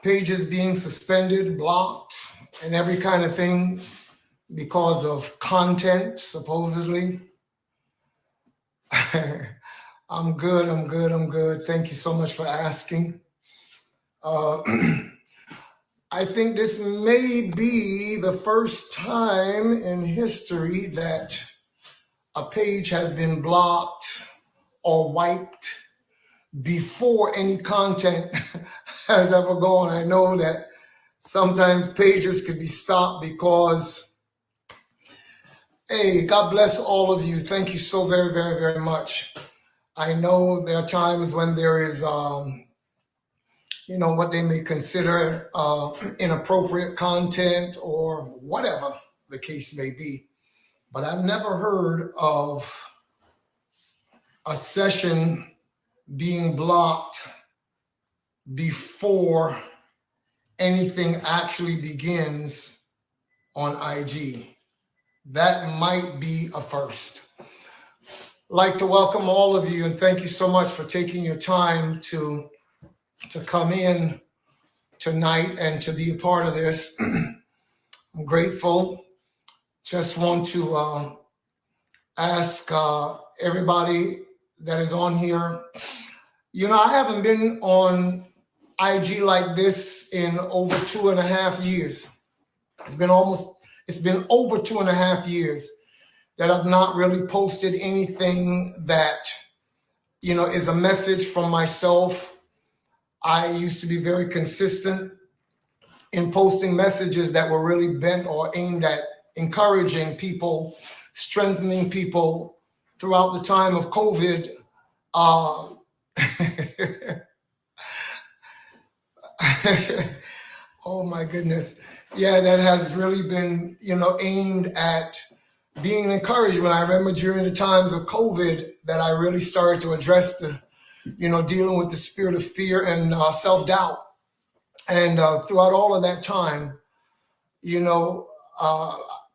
pages being suspended, blocked, and every kind of thing because of content, supposedly. I'm good. Thank you so much for asking. I think this may be the first time in history that a page has been blocked or wiped before any content has ever gone. I know that sometimes pages could be stopped because, hey, God bless all of you. Thank you so very much. I know there are times when there is, what they may consider inappropriate content or whatever the case may be. But I've never heard of a session being blocked before anything actually begins on IG. That might be a first. I'd like to welcome all of you and thank you so much for taking your time to come in tonight and to be a part of this. I'm grateful. Just want to ask everybody that is on here. I haven't been on IG like this in over 2.5 years. It's been over 2.5 years that I've not really posted anything that, is a message from myself. I used to be very consistent in posting messages that were really bent or aimed at encouraging people, strengthening people throughout the time of COVID. Oh my goodness. Yeah, that has really been, aimed at being an encouragement. I remember during the times of COVID that I really started to address the, dealing with the spirit of fear and self-doubt. And throughout all of that time,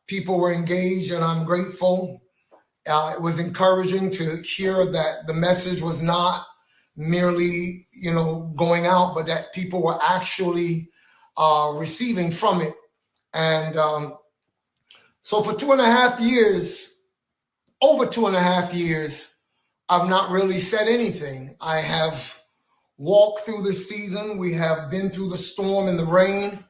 people were engaged and I'm grateful. It was encouraging to hear that the message was not merely, going out, but that people were actually receiving from it. And so for 2.5 years, over 2.5 years, I've not really said anything. I have walked through the season. We have been through the storm and the rain,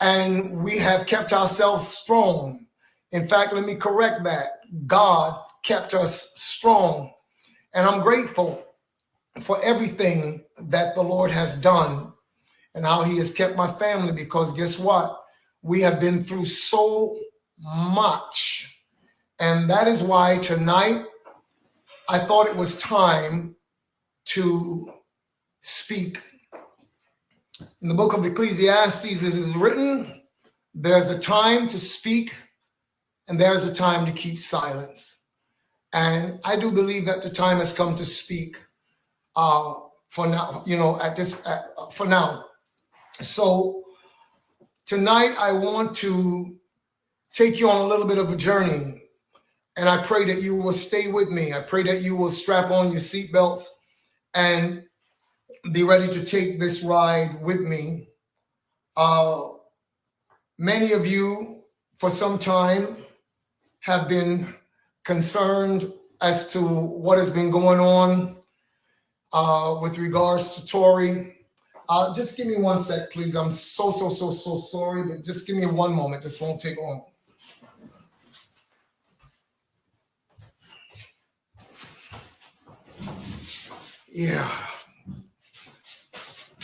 and we have kept ourselves strong. In fact, let me correct that. God kept us strong. And I'm grateful for everything that the Lord has done and how he has kept my family, because guess what? We have been through so much. And that is why tonight I thought it was time to speak. In the book of Ecclesiastes, it is written, there's a time to speak and there's a time to keep silence. And I do believe that the time has come to speak for now, for now. So tonight I want to take you on a little bit of a journey, and I pray that you will stay with me. I pray that you will strap on your seatbelts and be ready to take this ride with me. Many of you for some time have been concerned as to what has been going on with regards to TORY. Just give me 1 sec, please. I'm so sorry, but just give me 1 moment. This won't take long. Yeah.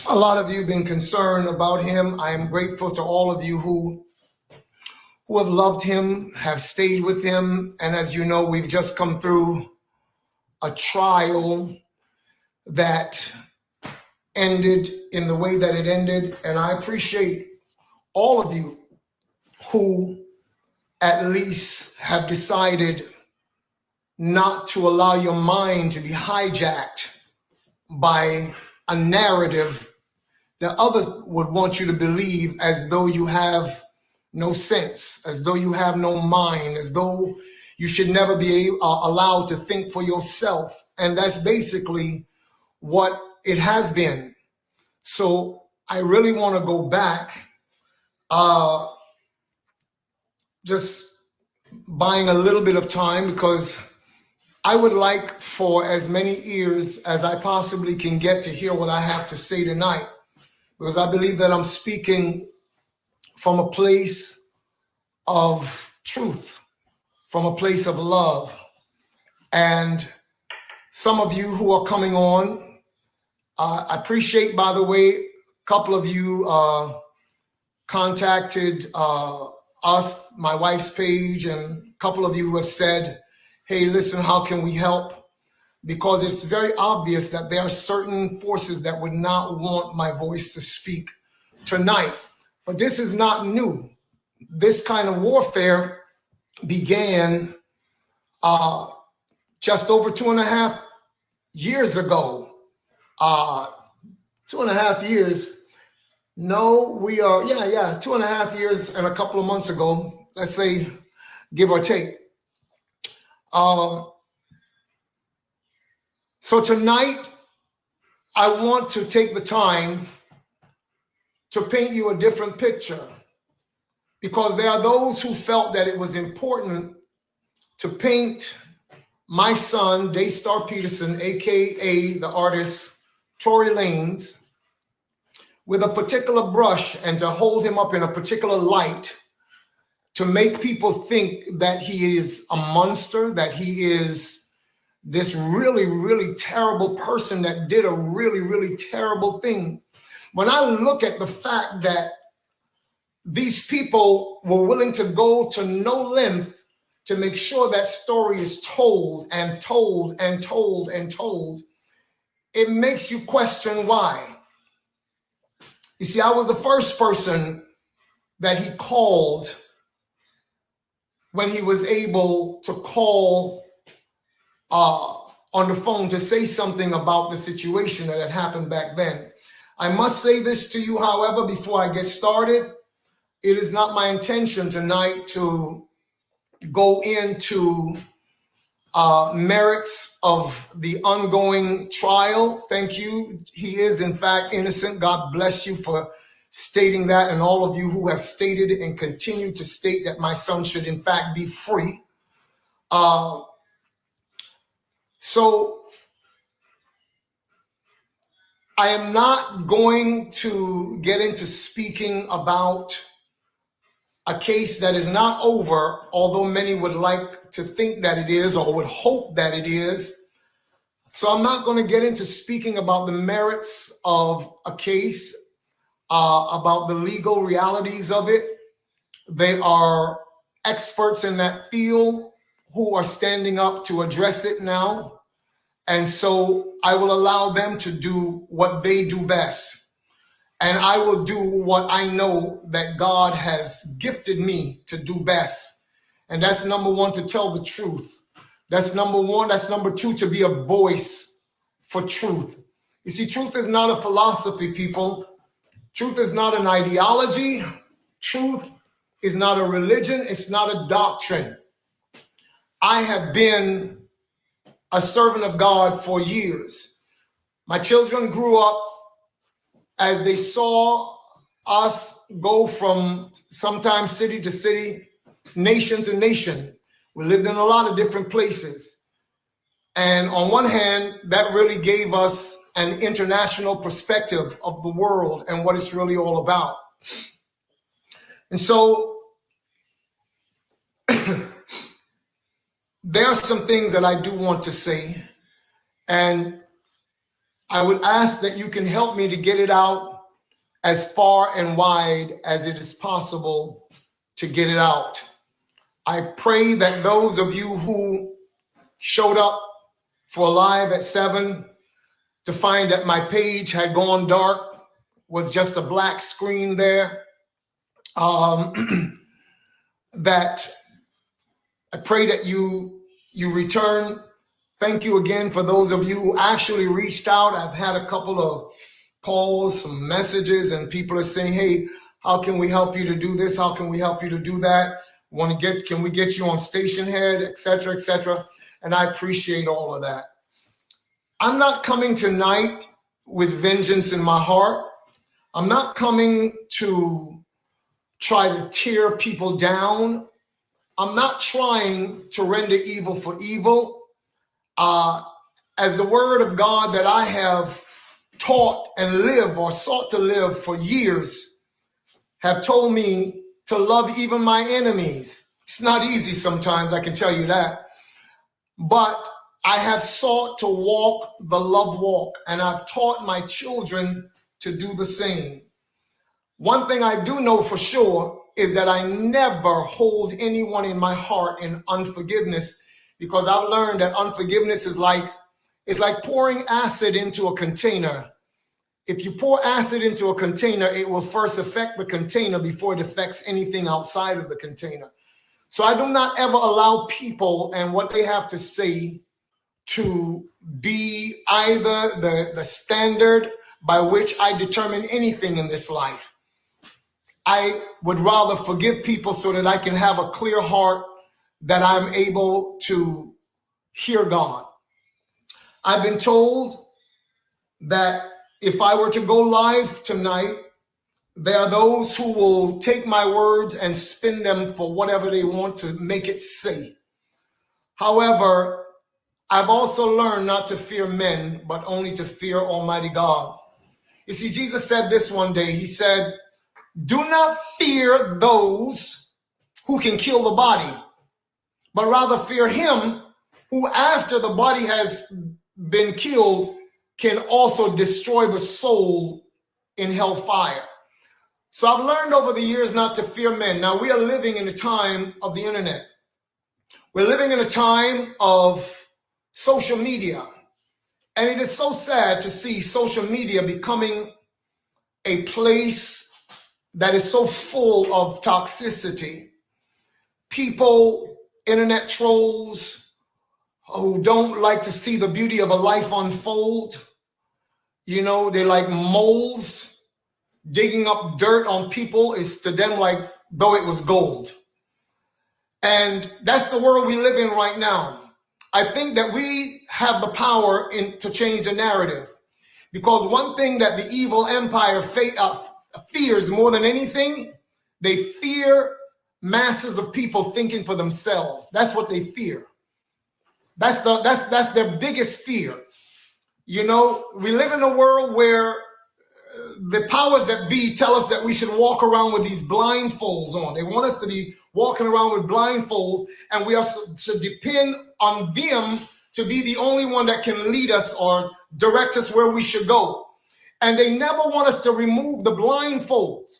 A lot of you have been concerned about him. I am grateful to all of you who have loved him, have stayed with him. And as you know, we've just come through a trial that ended in the way that it ended. And I appreciate all of you who at least have decided not to allow your mind to be hijacked by a narrative that others would want you to believe, as though you have no sense, as though you have no mind, as though you should never be allowed to think for yourself. And that's basically what it has been. So I really want to go back, just buying a little bit of time, because I would like for as many ears as I possibly can get to hear what I have to say tonight, because I believe that I'm speaking from a place of truth, from a place of love. And some of you who are coming on, I appreciate, by the way, a couple of you contacted us, my wife's page, and a couple of you have said, hey, listen, how can we help? Because it's very obvious that there are certain forces that would not want my voice to speak tonight. But this is not new. This kind of warfare began just over 2.5 years ago. 2.5 years. No, we are, 2.5 years and a couple of months ago, let's say, give or take. So tonight, I want to take the time to paint you a different picture, because there are those who felt that it was important to paint my son, Daystar Peterson, aka the artist TORYLANEZ, with a particular brush and to hold him up in a particular light to make people think that he is a monster, that he is this really, really terrible person that did a really, really terrible thing. When I look at the fact that these people were willing to go to no length to make sure that story is told and told and told and told, it makes you question why. You see, I was the first person that he called when he was able to call on the phone to say something about the situation that had happened back then. I must say this to you, however, before I get started. It is not my intention tonight to go into merits of the ongoing trial. Thank you. He is, in fact, innocent. God bless you for stating that, and all of you who have stated and continue to state that my son should, in fact, be free. So I am not going to get into speaking about a case that is not over, although many would like to think that it is or would hope that it is. So I'm not going to get into speaking about the merits of a case, about the legal realities of it. They are experts in that field who are standing up to address it now. And so I will allow them to do what they do best. And I will do what I know that God has gifted me to do best. And that's number one, to tell the truth. That's number one. That's number two, to be a voice for truth. You see, truth is not a philosophy, people. Truth is not an ideology. Truth is not a religion. It's not a doctrine. I have been a servant of God for years. My children grew up as they saw us go from sometimes city to city, nation to nation. We lived in a lot of different places. And on one hand, that really gave us an international perspective of the world and what it's really all about. And so there are some things that I do want to say, and I would ask that you can help me to get it out as far and wide as it is possible to get it out. I pray that those of you who showed up for Live at 7 to find that my page had gone dark, was just a black screen there, that I pray that you return. Thank you again for those of you who actually reached out. I've had a couple of calls, some messages, and people are saying, hey, how can we help you to do this? How can we help you to do that? Can we get you on station head, et cetera, et cetera? And I appreciate all of that. I'm not coming tonight with vengeance in my heart. I'm not coming to try to tear people down. I'm not trying to render evil for evil. As the word of God that I have taught and lived or sought to live for years have told me to love even my enemies. It's not easy sometimes, I can tell you that. But I have sought to walk the love walk, and I've taught my children to do the same. One thing I do know for sure is that I never hold anyone in my heart in unforgiveness, because I've learned that unforgiveness is like pouring acid into a container. If you pour acid into a container, it will first affect the container before it affects anything outside of the container. So I do not ever allow people and what they have to say to be either the standard by which I determine anything in this life. I would rather forgive people so that I can have a clear heart, that I'm able to hear God. I've been told that if I were to go live tonight, there are those who will take my words and spin them for whatever they want to make it say. However, I've also learned not to fear men, but only to fear Almighty God. You see, Jesus said this one day. He said, do not fear those who can kill the body, but rather fear him who, after the body has been killed, can also destroy the soul in hellfire. So I've learned over the years not to fear men. Now, we are living in a time of the internet. We're living in a time of social media. And it is so sad to see social media becoming a place that is so full of toxicity. People, internet trolls, who don't like to see the beauty of a life unfold. You know, they're like moles. Digging up dirt on people is to them like though it was gold. And that's the world we live in right now. I think that we have the power to change the narrative, because one thing that the evil empire fears more than anything, they fear masses of people thinking for themselves. That's what they fear. That's their biggest fear. You know, we live in a world where the powers that be tell us that we should walk around with these blindfolds on. They want us to be walking around with blindfolds, and we are to depend on them to be the only one that can lead us or direct us where we should go. And they never want us to remove the blindfolds,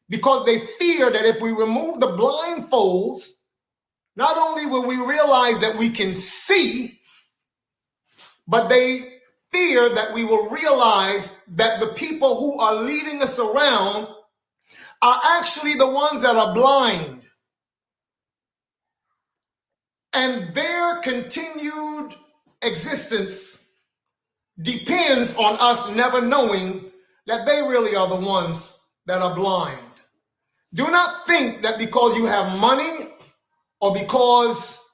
because they fear that if we remove the blindfolds, not only will we realize that we can see, but they fear that we will realize that the people who are leading us around are actually the ones that are blind. And their continued existence depends on us never knowing that they really are the ones that are blind. Do not think that because you have money or because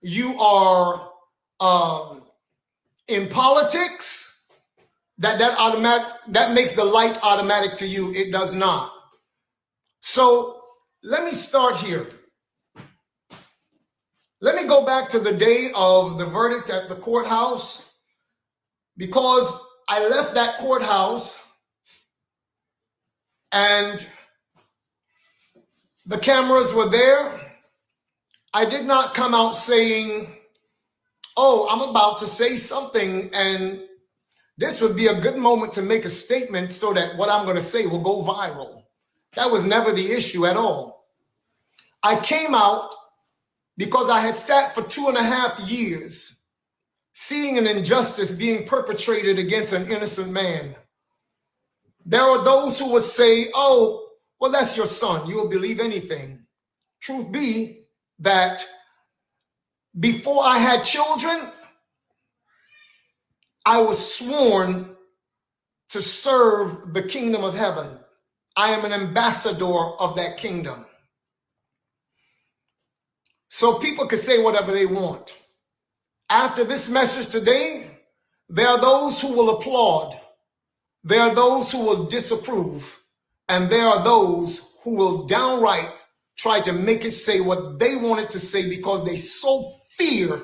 you are in politics, that makes the light automatic to you. It does not. So let me start here. Let me go back to the day of the verdict at the courthouse, because I left that courthouse and the cameras were there. I did not come out saying, oh, I'm about to say something and this would be a good moment to make a statement so that what I'm going to say will go viral. That was never the issue at all. I came out because I had sat for 2.5 years seeing an injustice being perpetrated against an innocent man. There are those who would say, oh, well, that's your son. You will believe anything. Truth be that before I had children, I was sworn to serve the kingdom of heaven. I am an ambassador of that kingdom. So people can say whatever they want. After this message today, there are those who will applaud. There are those who will disapprove, and there are those who will downright try to make it say what they want it to say because they so fear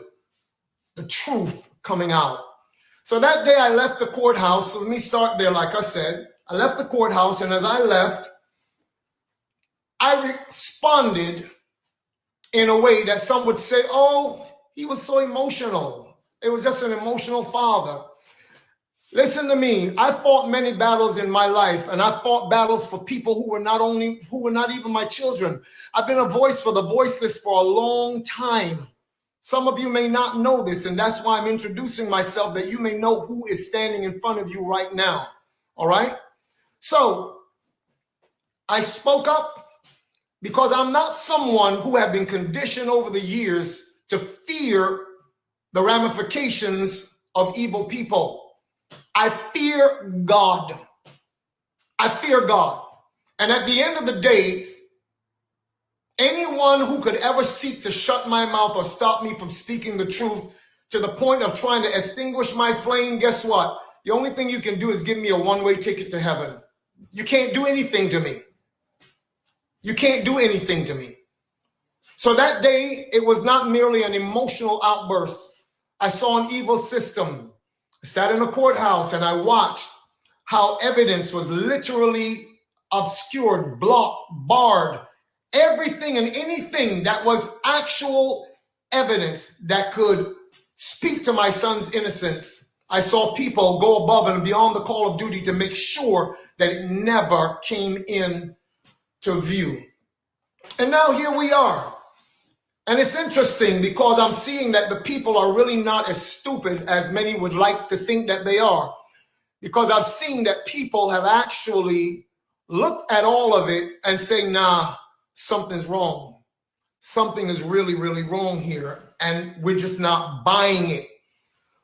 the truth coming out. So that day I left the courthouse. So let me start there. Like I said, I left the courthouse, and as I left, I responded in a way that some would say, oh, he was so emotional. It was just an emotional father. Listen to me. I fought many battles in my life, and I fought battles for people who were not even my children. I've been a voice for the voiceless for a long time. Some of you may not know this, and that's why I'm introducing myself, that you may know who is standing in front of you right now. All right? So I spoke up because I'm not someone who have been conditioned over the years to fear the ramifications of evil people. I fear God. I fear God. And at the end of the day, anyone who could ever seek to shut my mouth or stop me from speaking the truth to the point of trying to extinguish my flame, guess what? The only thing you can do is give me a one-way ticket to heaven. You can't do anything to me. You can't do anything to me. So that day, it was not merely an emotional outburst. I saw an evil system. I sat in a courthouse and I watched how evidence was literally obscured, blocked, barred. Everything and anything that was actual evidence that could speak to my son's innocence. I saw people go above and beyond the call of duty to make sure that it never came in to view. And now here we are. And it's interesting because I'm seeing that the people are really not as stupid as many would like to think that they are. Because I've seen that people have actually looked at all of it and say, nah, something's wrong. Something is really, really wrong here. And we're just not buying it.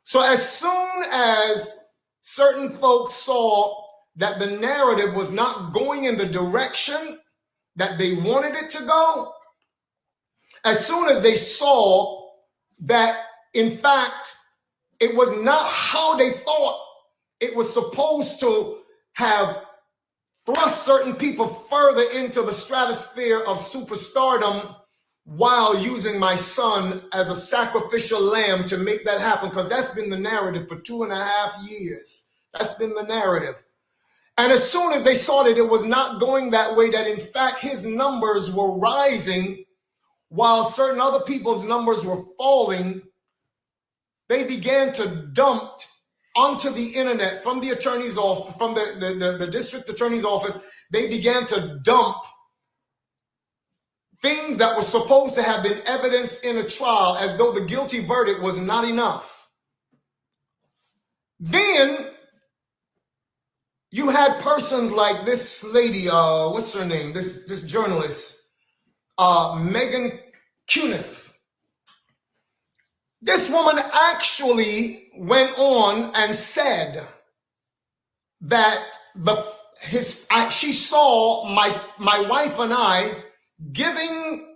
So as soon as certain folks saw that the narrative was not going in the direction that they wanted it to go, as soon as they saw that, in fact, it was not how they thought it was supposed to have thrust certain people further into the stratosphere of superstardom while using my son as a sacrificial lamb to make that happen, because that's been the narrative for 2.5 years. That's been the narrative. And as soon as they saw that it was not going that way, that in fact his numbers were rising while certain other people's numbers were falling, they began to dump onto the internet from the attorney's office, from the district attorney's office. They began to dump things that were supposed to have been evidence in a trial as though the guilty verdict was not enough. Then you had persons like this lady, what's her name? This journalist, Megan Cuniff. This woman actually went on and said that she saw my wife and I giving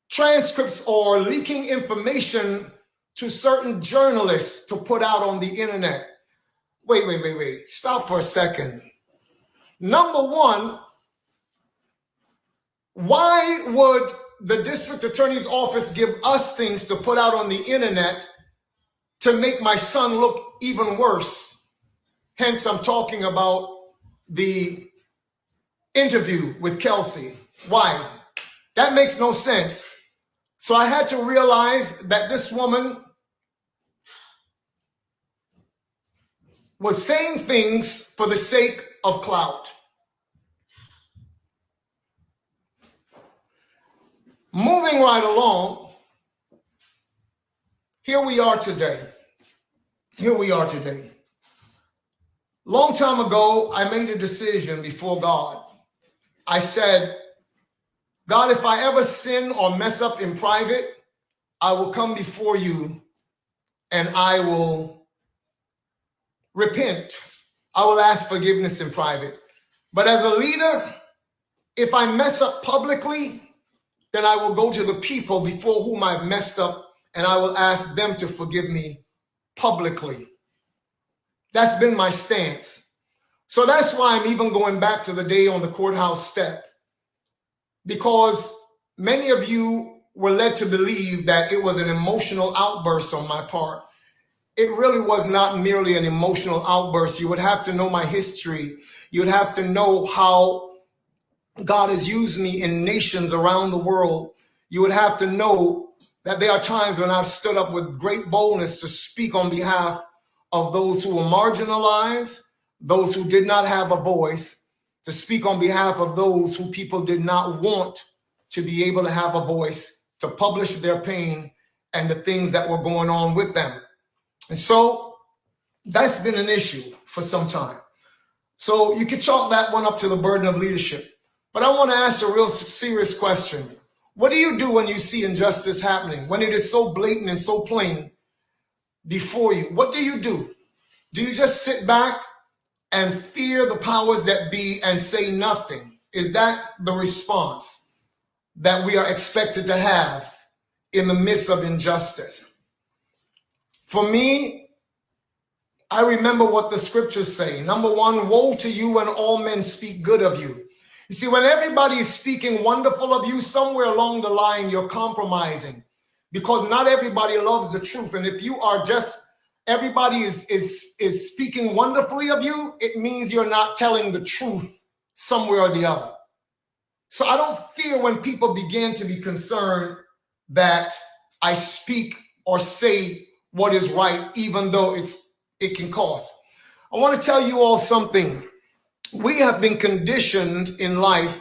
transcripts or leaking information to certain journalists to put out on the internet. Wait. Stop for a second. Number one, why would the district attorney's office give us things to put out on the internet to make my son look even worse? Hence, I'm talking about the interview with Kelsey. Why? That makes no sense. So I had to realize that this woman was saying things for the sake of clout. Moving right along, here we are today. Long time ago, I made a decision before God. I said, God, if I ever sin or mess up in private, I will come before you and I will repent. I will ask forgiveness in private. But as a leader, if I mess up publicly, then I will go to the people before whom I've messed up and I will ask them to forgive me publicly. That's been my stance. So that's why I'm even going back to the day on the courthouse steps, because many of you were led to believe that it was an emotional outburst on my part. It really was not merely an emotional outburst. You would have to know my history. You'd have to know how God has used me in nations around the world. You would have to know that there are times when I've stood up with great boldness to speak on behalf of those who were marginalized, those who did not have a voice, to speak on behalf of those who people did not want to be able to have a voice, to publish their pain and the things that were going on with them. And so that's been an issue for some time. So you can chalk that one up to the burden of leadership. But I want to ask a real serious question. What do you do when you see injustice happening, when it is so blatant and so plain before you? What do you do? Do you just sit back and fear the powers that be and say nothing? Is that the response that we are expected to have in the midst of injustice? For me, I remember what the scriptures say. Number one, woe to you when all men speak good of you. You see, when everybody is speaking wonderful of you, somewhere along the line, you're compromising, because not everybody loves the truth. And if you are just, everybody is speaking wonderfully of you, it means you're not telling the truth somewhere or the other. So I don't fear when people begin to be concerned that I speak or say what is right, even though it can cost. I want to tell you all something. We have been conditioned in life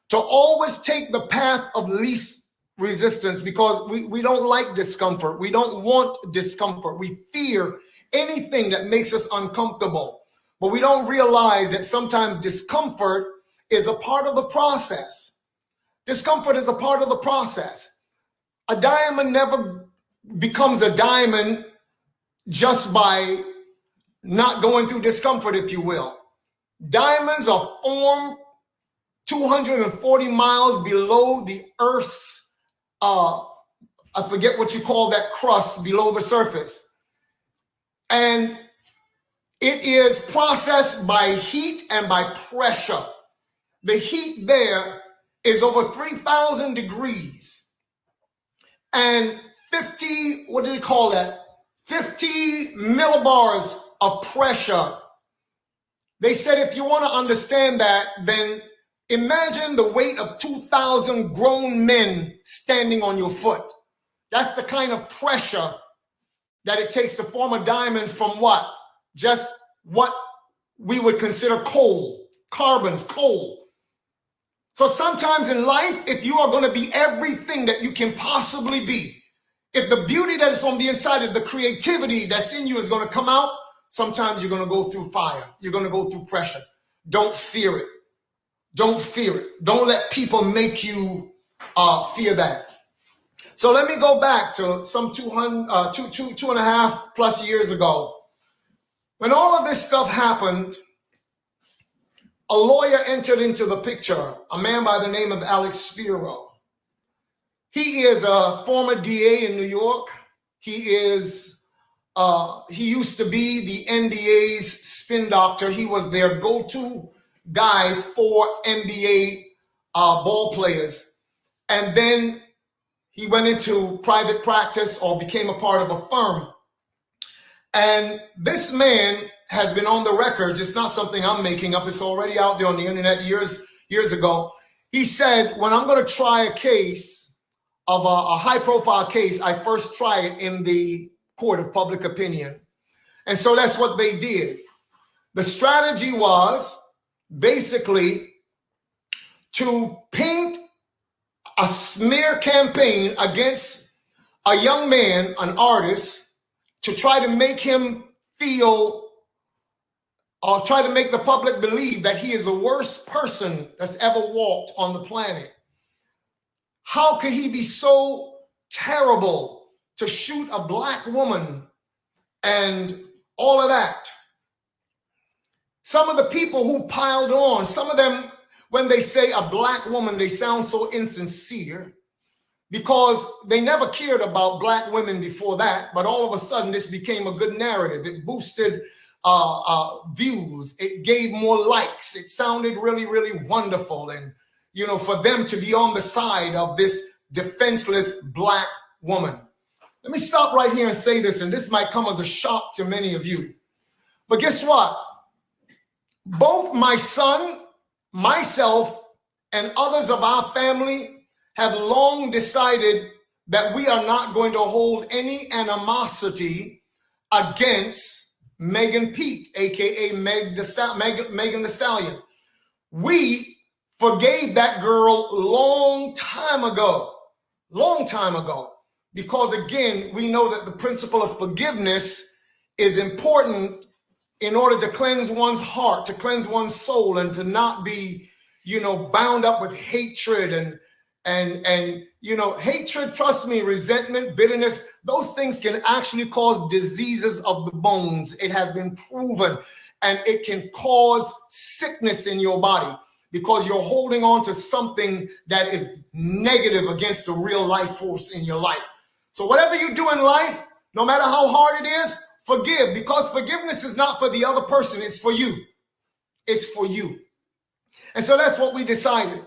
to always take the path of least resistance, because we don't like discomfort. We don't want discomfort. We fear anything that makes us uncomfortable. But we don't realize that sometimes discomfort is a part of the process. Discomfort is a part of the process. A diamond never becomes a diamond just by not going through discomfort, if you will. Diamonds are formed 240 miles below the Earth's, I forget what you call that crust below the surface. And it is processed by heat and by pressure. The heat there is over 3,000 degrees. And 50, what do they call that? 50 millibars of pressure. They said if you want to understand that, then imagine the weight of 2,000 grown men standing on your foot. That's the kind of pressure that it takes to form a diamond from what? Just what we would consider coal, carbons, coal. So sometimes in life, if you are going to be everything that you can possibly be, if the beauty that is on the inside of the creativity that's in you is going to come out, sometimes you're going to go through fire. You're going to go through pressure. Don't fear it. Don't fear it. Don't let people make you fear that. So let me go back to some 2.5 plus years ago. When all of this stuff happened, a lawyer entered into the picture, a man by the name of Alex Spiro. He is a former DA in New York. He used to be the NBA's spin doctor. He was their go-to guy for NBA ball players. And then he went into private practice or became a part of a firm. And this man has been on the record. It's not something I'm making up. It's already out there on the internet years ago. He said, when I'm going to try a case of a high-profile case, I first try it in the court of public opinion. And so that's what they did. The strategy was basically to paint a smear campaign against a young man, an artist, to try to make him feel, or try to make the public believe that he is the worst person that's ever walked on the planet. How could he be so terrible to shoot a black woman and all of that? Some of the people who piled on, some of them, when they say a black woman, they sound so insincere, because they never cared about black women before that. But all of a sudden, this became a good narrative. It boosted views. It gave more likes. It sounded really, really wonderful. And, you know, for them to be on the side of this defenseless black woman. Let me stop right here and say this, and this might come as a shock to many of you. But guess what? Both my son, myself, and others of our family have long decided that we are not going to hold any animosity against Megan Pete, aka Megan the Stallion. We forgave that girl long time ago, because again, we know that the principle of forgiveness is important in order to cleanse one's heart, to cleanse one's soul, and to not be, you know, bound up with hatred and you know, hatred, trust me, resentment, bitterness, those things can actually cause diseases of the bones. It has been proven, and it can cause sickness in your body because you're holding on to something that is negative against the real life force in your life. So whatever you do in life, no matter how hard it is, forgive, because forgiveness is not for the other person, it's for you. It's for you. And so that's what we decided.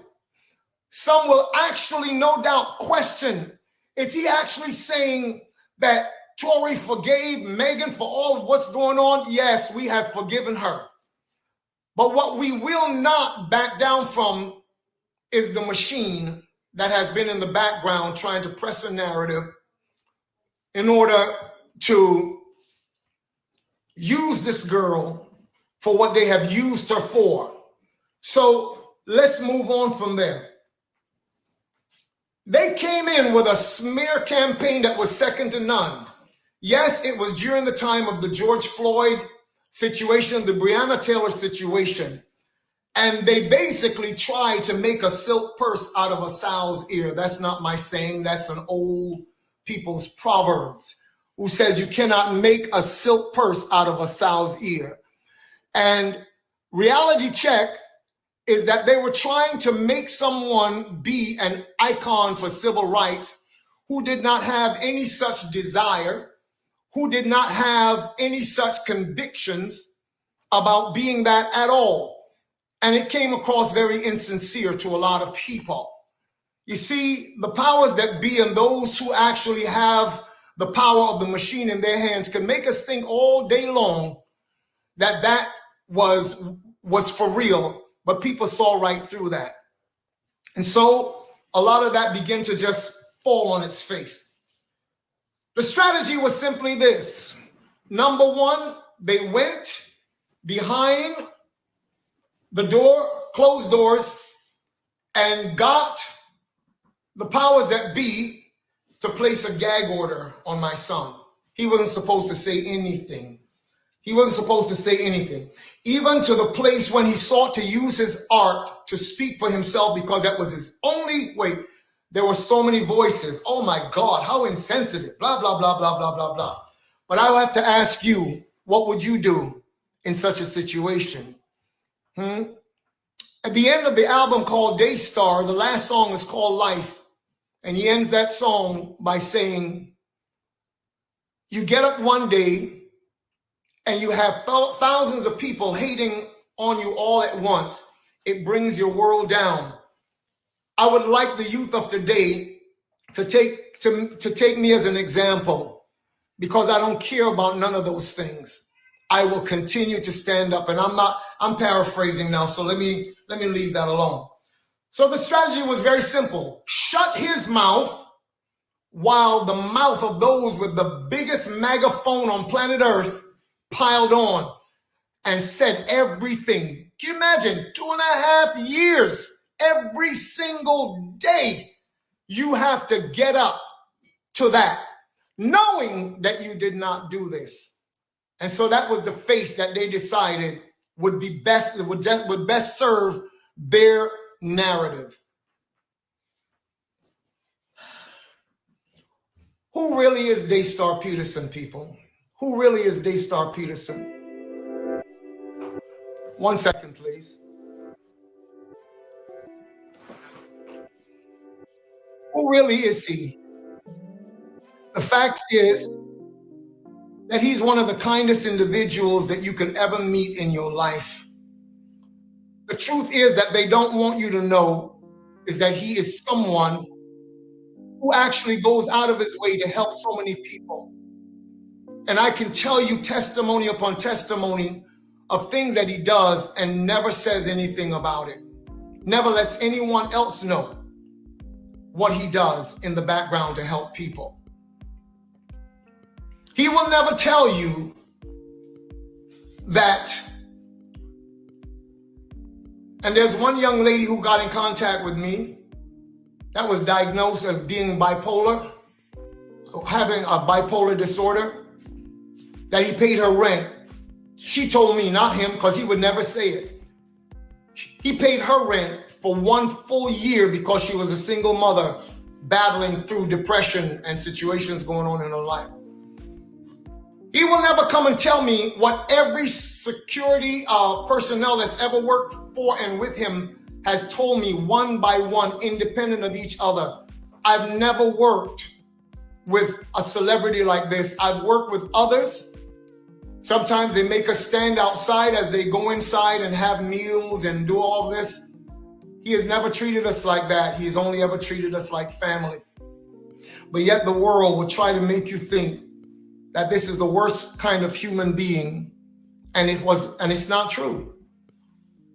Some will actually, no doubt, question, is he actually saying that Tory forgave Megan for all of what's going on? Yes, we have forgiven her. But what we will not back down from is the machine that has been in the background trying to press a narrative in order to use this girl for what they have used her for. So let's move on from there. They came in with a smear campaign that was second to none. Yes, it was during the time of the George Floyd situation, the Breonna Taylor situation. And they basically tried to make a silk purse out of a sow's ear. That's not my saying. That's an old people's proverbs who says you cannot make a silk purse out of a sow's ear. And reality check is that they were trying to make someone be an icon for civil rights who did not have any such desire, who did not have any such convictions about being that at all. And it came across very insincere to a lot of people. You see, the powers that be and those who actually have the power of the machine in their hands can make us think all day long that that was for real, but people saw right through that. And so a lot of that began to just fall on its face. The strategy was simply this. Number one, they went behind the door, closed doors, and got the powers that be to place a gag order on my son. He wasn't supposed to say anything. He wasn't supposed to say anything. Even to the place when he sought to use his art to speak for himself, because that was his only way. There were so many voices. Oh my God, how insensitive, blah, blah, blah, blah, blah, blah, blah. But I'll have to ask you, what would you do in such a situation? At the end of the album called Daystar, the last song is called Life. And he ends that song by saying, you get up one day and you have thousands of people hating on you all at once. It brings your world down. I would like the youth of today to take me as an example, because I don't care about none of those things. I will continue to stand up, and I'm paraphrasing now, so let me leave that alone. So the strategy was very simple. Shut his mouth while the mouth of those with the biggest megaphone on planet Earth piled on and said everything. Can you imagine? 2.5 years, every single day, you have to get up to that, knowing that you did not do this. And so that was the face that they decided would be best, would best serve their narrative. Who really is Daystar Peterson, people? Who really is Daystar Peterson? 1 second, please. Who really is he? The fact is, that he's one of the kindest individuals that you could ever meet in your life. The truth is that they don't want you to know is that he is someone who actually goes out of his way to help so many people. And I can tell you testimony upon testimony of things that he does and never says anything about it. Never lets anyone else know what he does in the background to help people. He will never tell you that. And there's one young lady who got in contact with me that was diagnosed as being bipolar, having a bipolar disorder, that he paid her rent. She told me, not him, because he would never say it. He paid her rent for 1 full year because she was a single mother battling through depression and situations going on in her life. He will never come and tell me what every security personnel that's ever worked for and with him has told me one by one, independent of each other. I've never worked with a celebrity like this. I've worked with others. Sometimes they make us stand outside as they go inside and have meals and do all this. He has never treated us like that. He's only ever treated us like family. But yet the world will try to make you think that this is the worst kind of human being, and it's not true.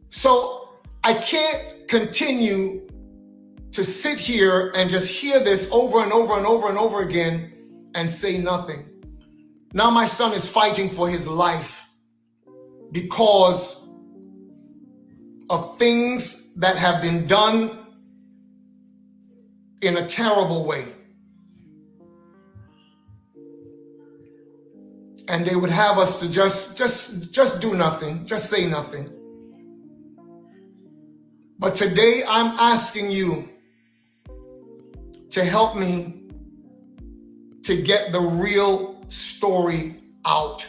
So I can't continue to sit here and just hear this over and over and over and over again and say nothing. Now my son is fighting for his life because of things that have been done in a terrible way. And they would have us to just do nothing, just say nothing. But today I'm asking you to help me to get the real story out.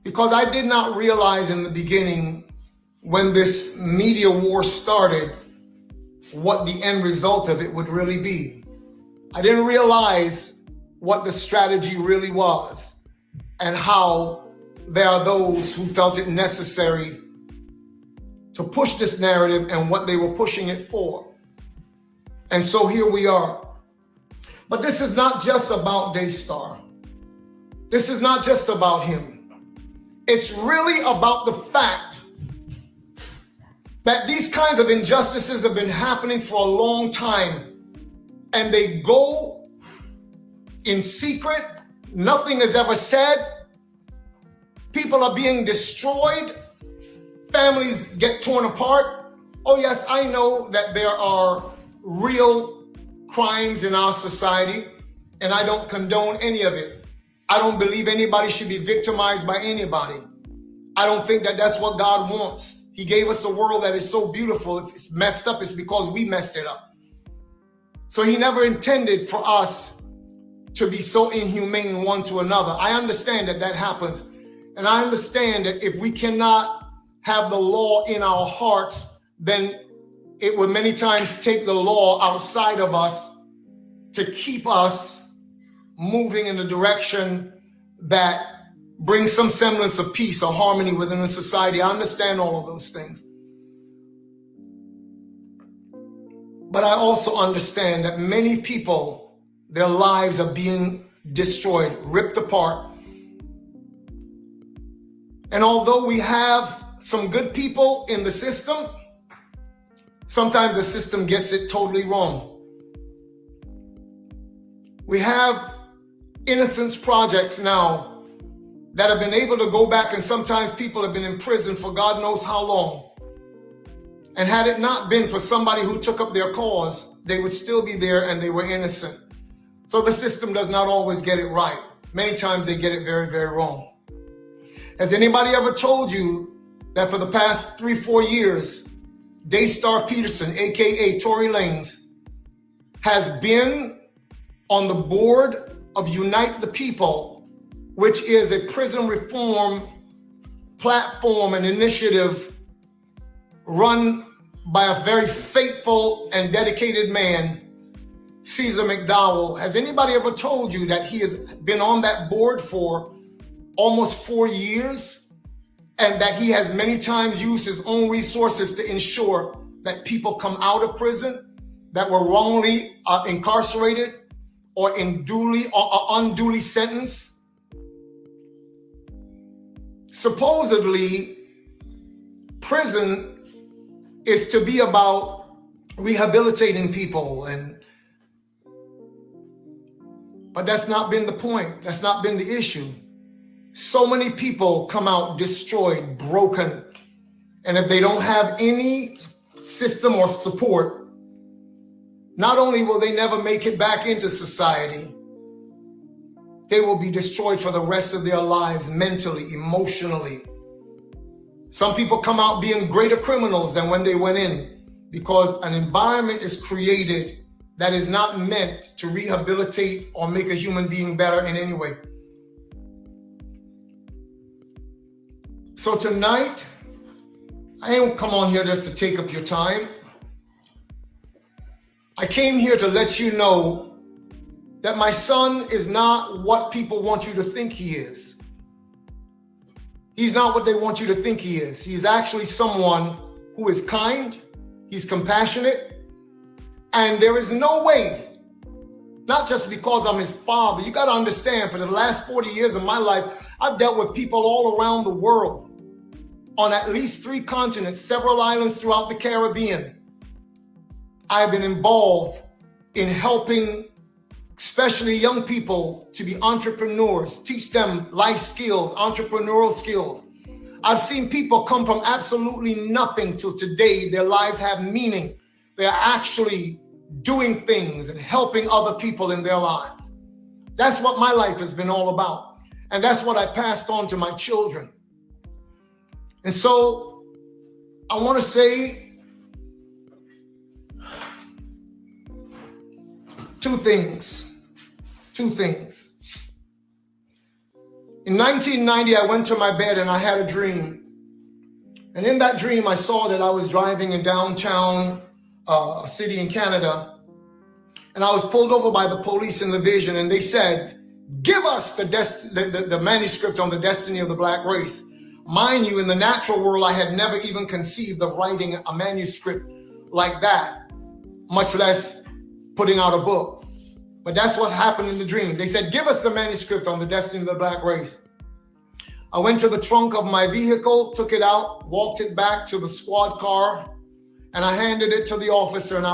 Because I did not realize in the beginning, when this media war started, what the end result of it would really be. I didn't realize what the strategy really was, and how there are those who felt it necessary to push this narrative and what they were pushing it for. And so here we are. But this is not just about Daystar. This is not just about him. It's really about the fact that these kinds of injustices have been happening for a long time, and they go in secret. Nothing is ever said. People are being destroyed. Families get torn apart. Oh yes, I know that there are real crimes in our society, and I don't condone any of it. I don't believe anybody should be victimized by anybody. I don't think that that's what God wants. He gave us a world that is so beautiful. If it's messed up, it's because we messed it up. So he never intended for us to be so inhumane one to another. I understand that that happens. And I understand that if we cannot have the law in our hearts, then it would many times take the law outside of us to keep us moving in the direction that brings some semblance of peace or harmony within a society. I understand all of those things. But I also understand that many people, their lives are being destroyed, ripped apart. And although we have some good people in the system, sometimes the system gets it totally wrong. We have innocence projects now that have been able to go back, and sometimes people have been in prison for God knows how long. And had it not been for somebody who took up their cause, they would still be there and they were innocent. So the system does not always get it right. Many times they get it very, very wrong. Has anybody ever told you that for the past 3-4 years, Daystar Peterson, aka TORYLANEZ, has been on the board of Unite the People, which is a prison reform platform and initiative run by a very faithful and dedicated man Caesar McDowell, has anybody ever told you that he has been on that board for almost 4 years and that he has many times used his own resources to ensure that people come out of prison that were wrongly incarcerated or unduly sentenced? Supposedly, prison is to be about rehabilitating people, but that's not been the point. That's not been the issue. So many people come out destroyed, broken, and if they don't have any system or support, not only will they never make it back into society, they will be destroyed for the rest of their lives, mentally, emotionally. Some people come out being greater criminals than when they went in, because an environment is created that is not meant to rehabilitate or make a human being better in any way. So tonight, I ain't come on here just to take up your time. I came here to let you know that my son is not what people want you to think he is. He's not what they want you to think he is. He's actually someone who is kind, he's compassionate, and there is no way, not just because I'm his father. You got to understand, for the last 40 years of my life, I've dealt with people all around the world, on at least 3 continents, several islands throughout the Caribbean. I've been involved in helping especially young people to be entrepreneurs, teach them life skills, entrepreneurial skills. I've seen people come from absolutely nothing till today. Their lives have meaning. They're actually doing things and helping other people in their lives. That's what my life has been all about. And that's what I passed on to my children. And so I want to say 2 things. In 1990, I went to my bed and I had a dream. And in that dream, I saw that I was driving in downtown a city in Canada. And I was pulled over by the police in the vision, and they said, "Give us the manuscript on the destiny of the black race." Mind you, in the natural world, I had never even conceived of writing a manuscript like that, much less putting out a book. But that's what happened in the dream. They said, "Give us the manuscript on the destiny of the black race." I went to the trunk of my vehicle, took it out, walked it back to the squad car, and I handed it to the officer. And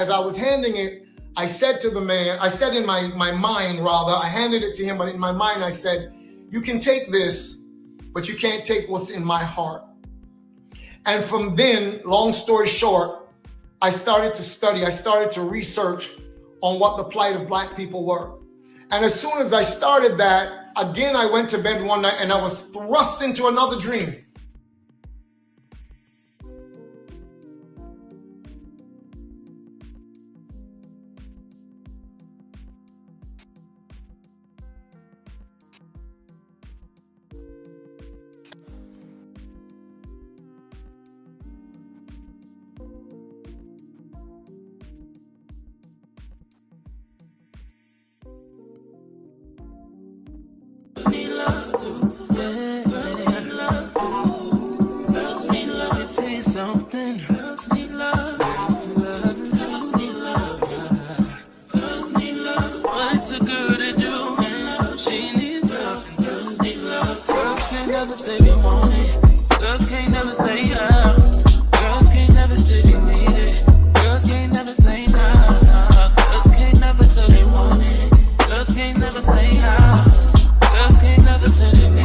as I was handing it, I said to the man, I said in my mind, rather, I handed it to him, but in my mind I said, "You can take this, but you can't take what's in my heart." And from then, long story short, I started to study, I started to research on what the plight of black people were. And as soon as I started that, again, I went to bed one night and I was thrust into another dream. Something. Girls need love. Girls need love. Girls need love. Girls need love. So what's a girl to do? She needs love. Girls need love. Girls can't never say they want it. Girls can't never say yeah. Girls can't never say they need it. Girls can't never say nah. Girls can't never say they want it. Girls can't never say yeah. Girls can't never say they need it.